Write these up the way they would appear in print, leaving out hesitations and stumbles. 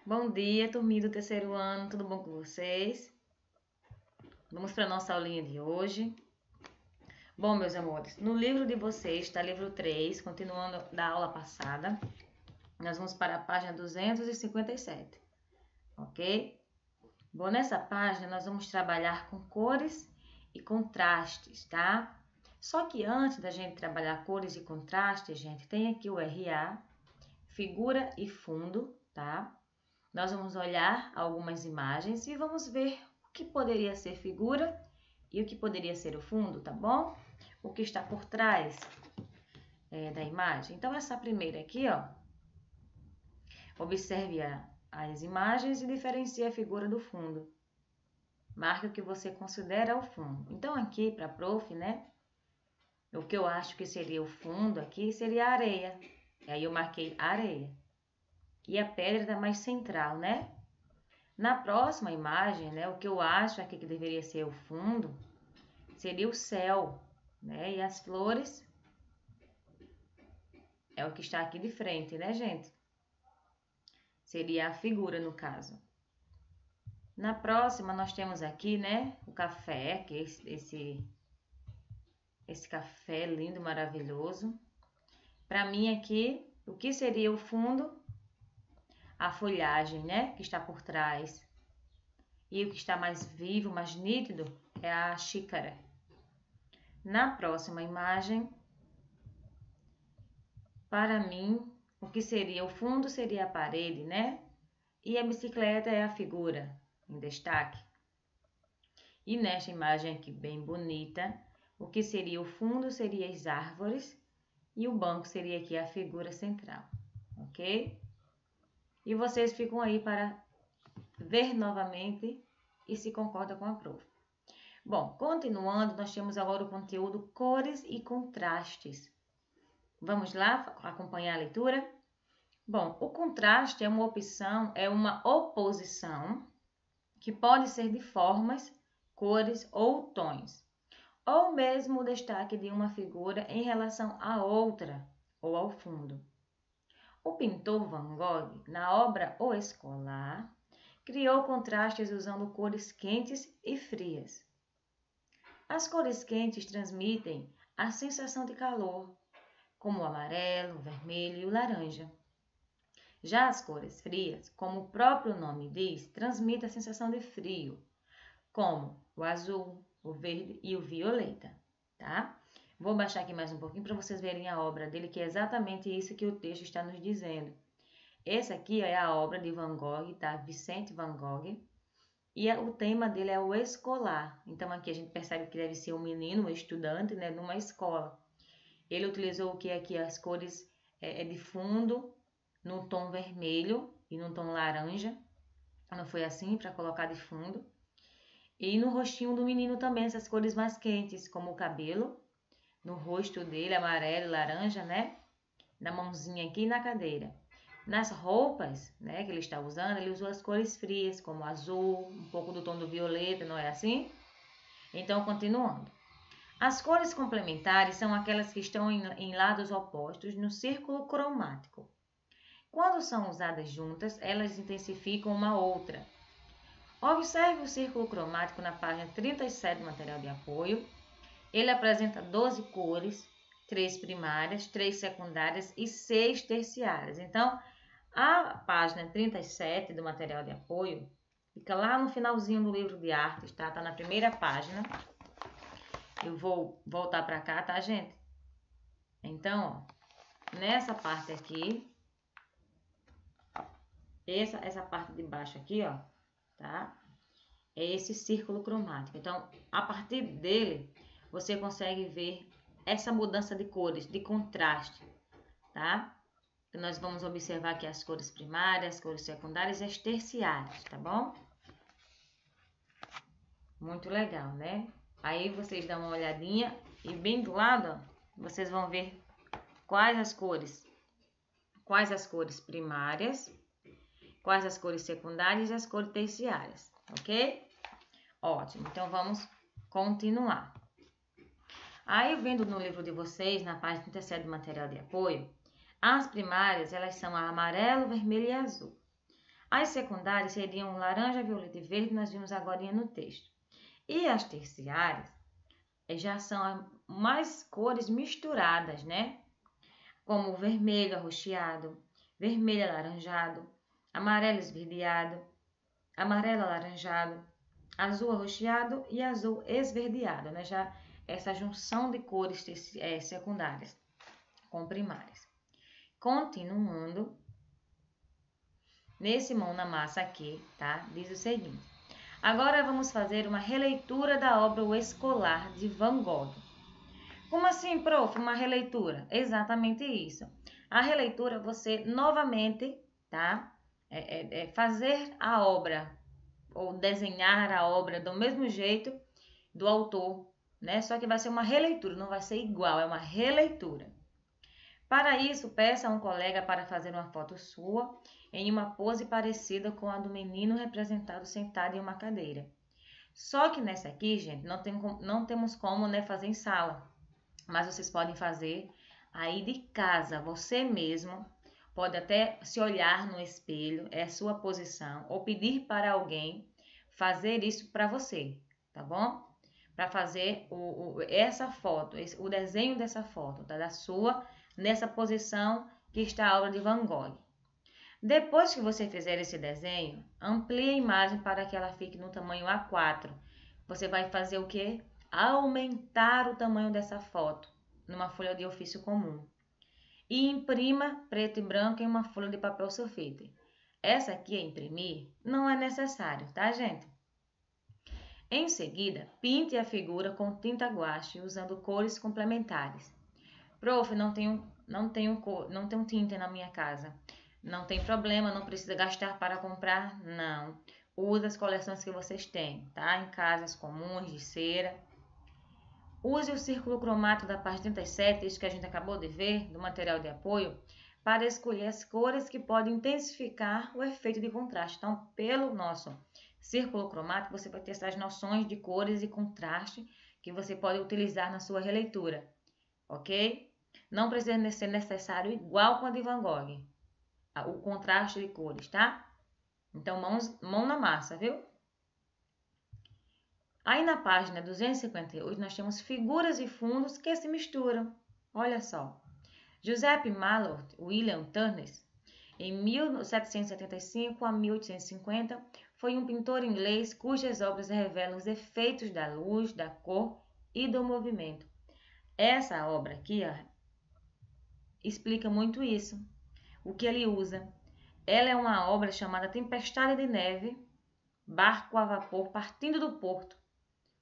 Bom dia, turminha do terceiro ano, tudo bom com vocês? Vamos para a nossa aulinha de hoje. Bom, meus amores, no livro de vocês está livro 3, continuando da aula passada. Nós vamos para a página 257, ok? Bom, nessa página nós vamos trabalhar com cores e contrastes, tá? Só que antes da gente trabalhar cores e contrastes, gente, tem aqui o RA, figura e fundo, tá? Nós vamos olhar algumas imagens e vamos ver o que poderia ser figura e o que poderia ser o fundo, tá bom? O que está por trás da imagem. Então, essa primeira aqui, ó, observe as imagens e diferencie a figura do fundo. Marque o que você considera o fundo. Então, aqui para a prof, né, o que eu acho que seria o fundo aqui seria a areia. E aí eu marquei areia. E a pedra está mais central, né? Na próxima imagem, né, o que eu acho aqui que deveria ser o fundo seria o céu, né? E as flores é o que está aqui de frente, né, gente? Seria a figura, no caso. Na próxima, nós temos aqui, né, o café, que é esse café lindo, maravilhoso. Para mim aqui, o que seria o fundo? A folhagem, né, que está por trás. E o que está mais vivo, mais nítido, é a xícara. Na próxima imagem, para mim, o que seria o fundo seria a parede, né? E a bicicleta é a figura em destaque. E nesta imagem aqui bem bonita, o que seria o fundo seria as árvores e o banco seria aqui a figura central, ok? E vocês ficam aí para ver novamente e se concorda com a prof. Bom, continuando, nós temos agora o conteúdo cores e contrastes. Vamos lá acompanhar a leitura? Bom, o contraste é uma opção, é uma oposição que pode ser de formas, cores ou tons, ou mesmo o destaque de uma figura em relação a outra ou ao fundo. O pintor Van Gogh, na obra O Escolar, criou contrastes usando cores quentes e frias. As cores quentes transmitem a sensação de calor, como o amarelo, o vermelho e o laranja. Já as cores frias, como o próprio nome diz, transmitem a sensação de frio, como o azul, o verde e o violeta, tá? Vou baixar aqui mais um pouquinho para vocês verem a obra dele, que é exatamente isso que o texto está nos dizendo. Essa aqui é a obra de Van Gogh, tá? Vicente Van Gogh. E o tema dele é o escolar. Então, aqui a gente percebe que deve ser um menino, um estudante, né, numa escola. Ele utilizou o que aqui as cores de fundo, num tom vermelho e num tom laranja. Não foi assim para colocar de fundo. E no rostinho do menino também essas cores mais quentes, como o cabelo, no rosto dele, amarelo e laranja, né? Na mãozinha aqui e na cadeira. Nas roupas, né, que ele está usando, ele usou as cores frias, como azul, um pouco do tom do violeta, não é assim? Então, continuando. As cores complementares são aquelas que estão em lados opostos no círculo cromático. Quando são usadas juntas, elas intensificam uma outra. Observe o círculo cromático na página 37 do material de apoio. Ele apresenta 12 cores, 3 primárias, 3 secundárias e 6 terciárias. Então, a página 37 do material de apoio fica lá no finalzinho do livro de artes, tá? Tá na primeira página. Eu vou voltar para cá, tá, gente? Então, ó, nessa parte aqui, essa parte de baixo aqui, ó, tá? É esse círculo cromático. Então, a partir dele, você consegue ver essa mudança de cores, de contraste, tá? Nós vamos observar aqui as cores primárias, as cores secundárias e as terciárias, tá bom? Muito legal, né? Aí vocês dão uma olhadinha e bem do lado, ó, vocês vão ver quais as cores primárias, quais as cores secundárias e as cores terciárias, ok? Ótimo, então vamos continuar. Aí, vendo no livro de vocês, na página 37 do material de apoio, as primárias, elas são a amarelo, vermelho e azul. As secundárias seriam laranja, violeta e verde, nós vimos agora no texto. E as terciárias já são mais cores misturadas, né? Como o vermelho arroxeado, vermelho alaranjado, amarelo esverdeado, amarelo alaranjado, azul arroxeado e azul esverdeado, né? Já essa junção de cores secundárias com primárias. Continuando, nesse mão na massa aqui, tá? Diz o seguinte: agora vamos fazer uma releitura da obra O Escolar de Van Gogh. Como assim, prof? Uma releitura? Exatamente isso. A releitura, você novamente, tá? Fazer a obra ou desenhar a obra do mesmo jeito do autor, né? Só que vai ser uma releitura, não vai ser igual, é uma releitura. Para isso, peça a um colega para fazer uma foto sua em uma pose parecida com a do menino representado sentado em uma cadeira. Só que nessa aqui, gente, não temos como, né, fazer em sala. Mas vocês podem fazer aí de casa, você mesmo. Pode até se olhar no espelho, é a sua posição, ou pedir para alguém fazer isso para você, tá bom? Para fazer essa foto, o desenho dessa foto, tá? Da sua, nessa posição que está a obra de Van Gogh. Depois que você fizer esse desenho, amplie a imagem para que ela fique no tamanho A4. Você vai fazer o quê? Aumentar o tamanho dessa foto numa folha de ofício comum. E imprima preto e branco em uma folha de papel sulfite. Essa aqui a imprimir não é necessário, tá, gente? Em seguida, pinte a figura com tinta guache usando cores complementares. Prof, não tenho tinta na minha casa. Não tem problema, não precisa gastar para comprar, não. Use as coleções que vocês têm, tá? Em casas comuns de cera. Use o círculo cromático da página 37, isso que a gente acabou de ver, do material de apoio, para escolher as cores que podem intensificar o efeito de contraste. Então, pelo nosso círculo cromático, você vai ter essas noções de cores e contraste que você pode utilizar na sua releitura, ok? Não precisa ser necessário igual com a de Van Gogh, o contraste de cores, tá? Então, mão na massa, viu? Aí na página 258 nós temos figuras e fundos que se misturam. Olha só. Giuseppe Mallord William Turness, em 1775 a 1850, foi um pintor inglês cujas obras revelam os efeitos da luz, da cor e do movimento. Essa obra aqui, ó, explica muito isso. O que ele usa? Ela é uma obra chamada Tempestade de Neve, barco a vapor partindo do porto.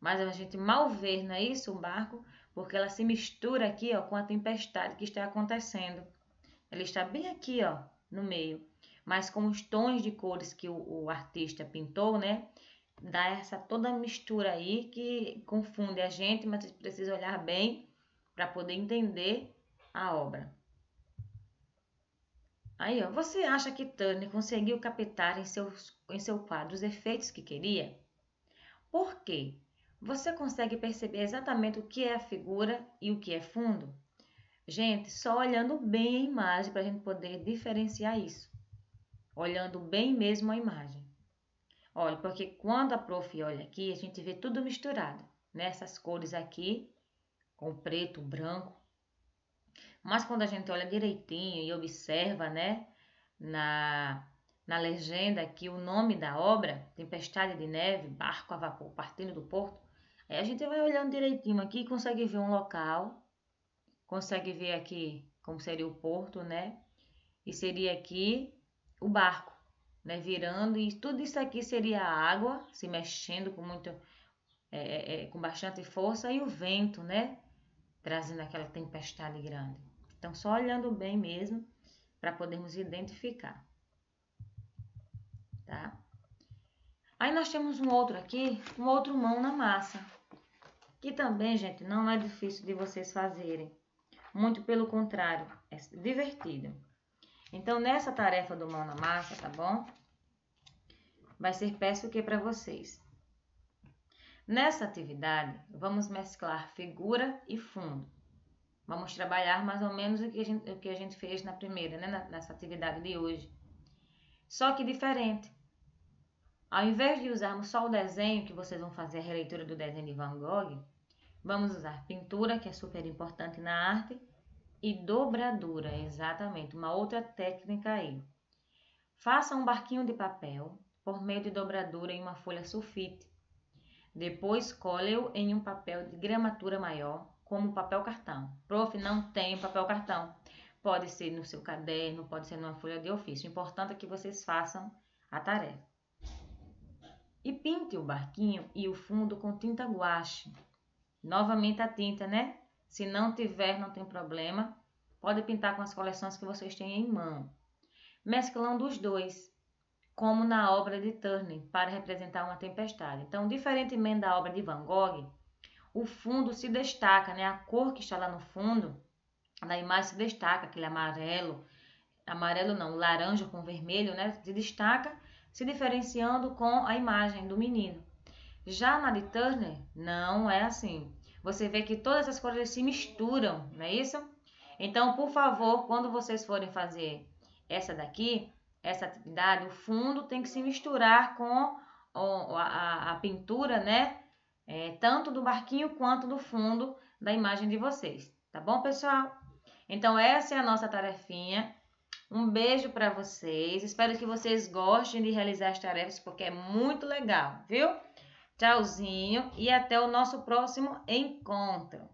Mas a gente mal vê, não é isso, o barco, porque ela se mistura aqui, ó, com a tempestade que está acontecendo. Ela está bem aqui, ó, no meio. Mas com os tons de cores que o artista pintou, né, dá essa toda mistura aí que confunde a gente, mas a gente precisa olhar bem para poder entender a obra. Aí, ó, você acha que Turner conseguiu captar em seu quadro os efeitos que queria? Por quê? Você consegue perceber exatamente o que é a figura e o que é fundo? Gente, só olhando bem a imagem para a gente poder diferenciar isso. Olhando bem mesmo a imagem. Olha, porque quando a prof olha aqui, a gente vê tudo misturado. Nessas cores aqui, com preto, branco. Mas quando a gente olha direitinho e observa, né, na legenda aqui o nome da obra, Tempestade de Neve, barco a vapor partindo do porto, aí a gente vai olhando direitinho aqui e consegue ver um local, consegue ver aqui como seria o porto, né? E seria aqui o barco, né? Virando, e tudo isso aqui seria a água se mexendo com bastante força e o vento, né? Trazendo aquela tempestade grande. Então, só olhando bem mesmo para podermos identificar, tá? Aí nós temos um outro aqui, um outro mão na massa, que também, gente, não é difícil de vocês fazerem. Muito pelo contrário, é divertido. Então, nessa tarefa do mão na massa, tá bom? Vai ser peça o que para vocês? Nessa atividade, vamos mesclar figura e fundo. Vamos trabalhar mais ou menos o que a gente fez na primeira, né? Nessa atividade de hoje. só que diferente. Ao invés de usarmos só o desenho, que vocês vão fazer a releitura do desenho de Van Gogh, vamos usar pintura, que é super importante na arte, e dobradura, exatamente, uma outra técnica aí. Faça um barquinho de papel por meio de dobradura em uma folha sulfite. Depois colhe-o em um papel de gramatura maior, como papel cartão. Prof, não tem papel cartão. Pode ser no seu caderno, pode ser numa folha de ofício. O importante é que vocês façam a tarefa. E pinte o barquinho e o fundo com tinta guache. Novamente a tinta, né? Se não tiver, não tem problema. Pode pintar com as coleções que vocês têm em mão. Mesclando os dois, como na obra de Turner, para representar uma tempestade. Então, diferentemente da obra de Van Gogh, o fundo se destaca, né? A cor que está lá no fundo da imagem se destaca, aquele amarelo não, laranja com vermelho, né? Se destaca, se diferenciando com a imagem do menino. Já na de Turner, não é assim. Você vê que todas as cores se misturam, não é isso? Então, por favor, quando vocês forem fazer essa daqui, essa atividade, o fundo tem que se misturar com a pintura, né? Tanto do barquinho quanto do fundo da imagem de vocês. Tá bom, pessoal? Então, essa é a nossa tarefinha. Um beijo para vocês. Espero que vocês gostem de realizar as tarefas, porque é muito legal, viu? Tchauzinho e até o nosso próximo encontro.